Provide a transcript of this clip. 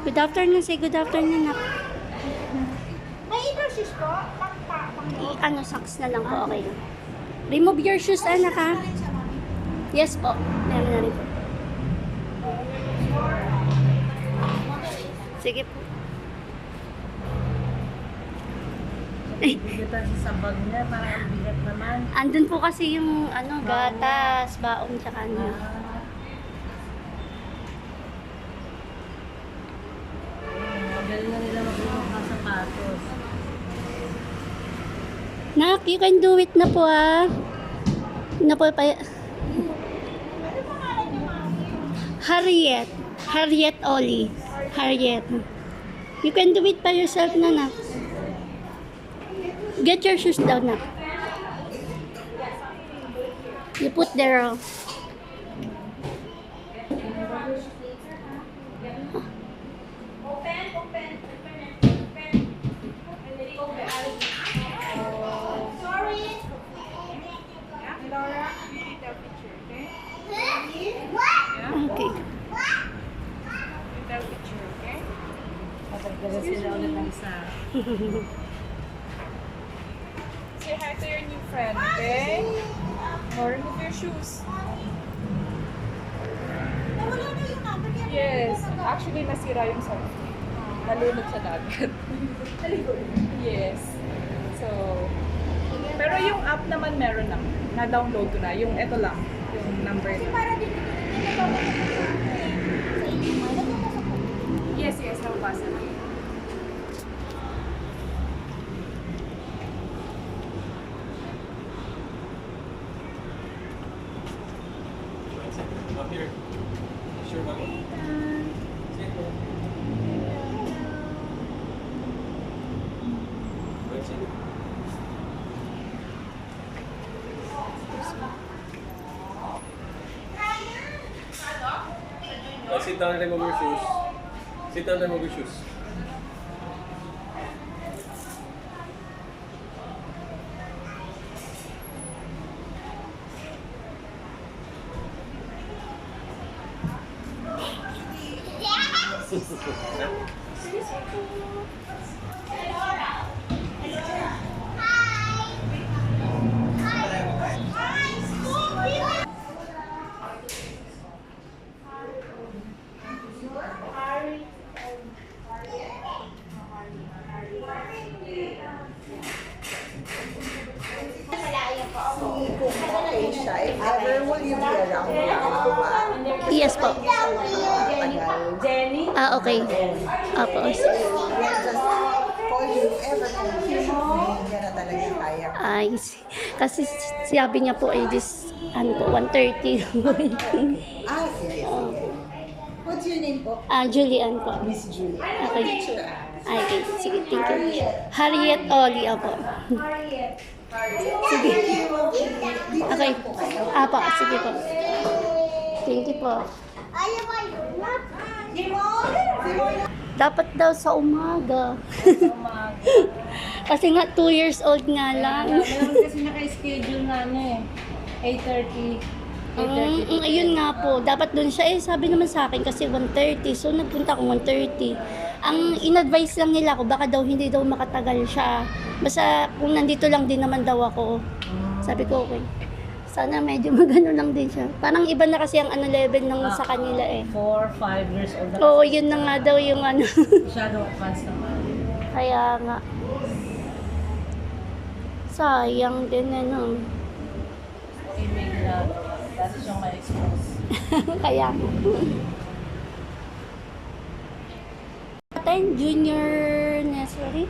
Good afternoon, say good afternoon na. May inner shoes po? Ano, socks na lang po, okay. Remove your shoes, anak ha. Yes po, meron na rin po. Sige po. Bigatan sa bag niya, parang ang bigat naman. Andun po kasi yung ano, gatas, baong, tsaka ano. Magaling na nila mag-lumok ng sapatos. Nak, you can do it na po ah. Na po pa. Harriet. Harriet Oli. Harriet. You can do it by yourself na nak. Get your shoes down na. You put there. Okay. Matagdagan sila ulit ng isa. Say hi to your new friend, okay? Or remove your shoes. Yes. Actually, nasira yung selfie. Nalunod sa dagat. Yes. So, pero yung app naman meron na. Na-download ko na. Yung ito lang. Yung number na. Yes, yes. Nababasa na. Up here. Sure, Mama. Sit down and remove your shoes. Sit down and remove your shoes. If ever, will you be around now? Yes po. Tagal. Ah, okay. Apo. We'll just call you if ever hindi ka na talaga kaya. Ay, kasi sabi niya po ay this, ano po, 1:30. Ah, sige, sige. What's your name po? Julian po. Miss Julie. Okay. Ay, okay. Sige, thank you. Harriet Oli, apo. Sige. Okay. Apo, sige po. Thank you po. Dapat daw sa umaga. Kasi nga 2 years old nga lang. Meron kasi naka-schedule na ano eh. 8:30. 8:30. Ayun nga po, dapat doon siya. Sabi naman sa akin kasi 1:30. So nagpunta ako 1:30. Ang in-advise lang nila ako, baka daw hindi daw makatagal siya. Basta kung nandito lang din naman daw ako. Sabi ko, okay. Sana medyo magano lang din siya. Parang iba na kasi ang ano level ng sa kanila eh. 4, 5 years old na. Oo, yun na nga daw yung ano. Masyadong advanced naman. Kaya nga. Sayang din ano. Okay, may ginagawa. Dati siyang ma-expose. Kaya nga. Junior nursery.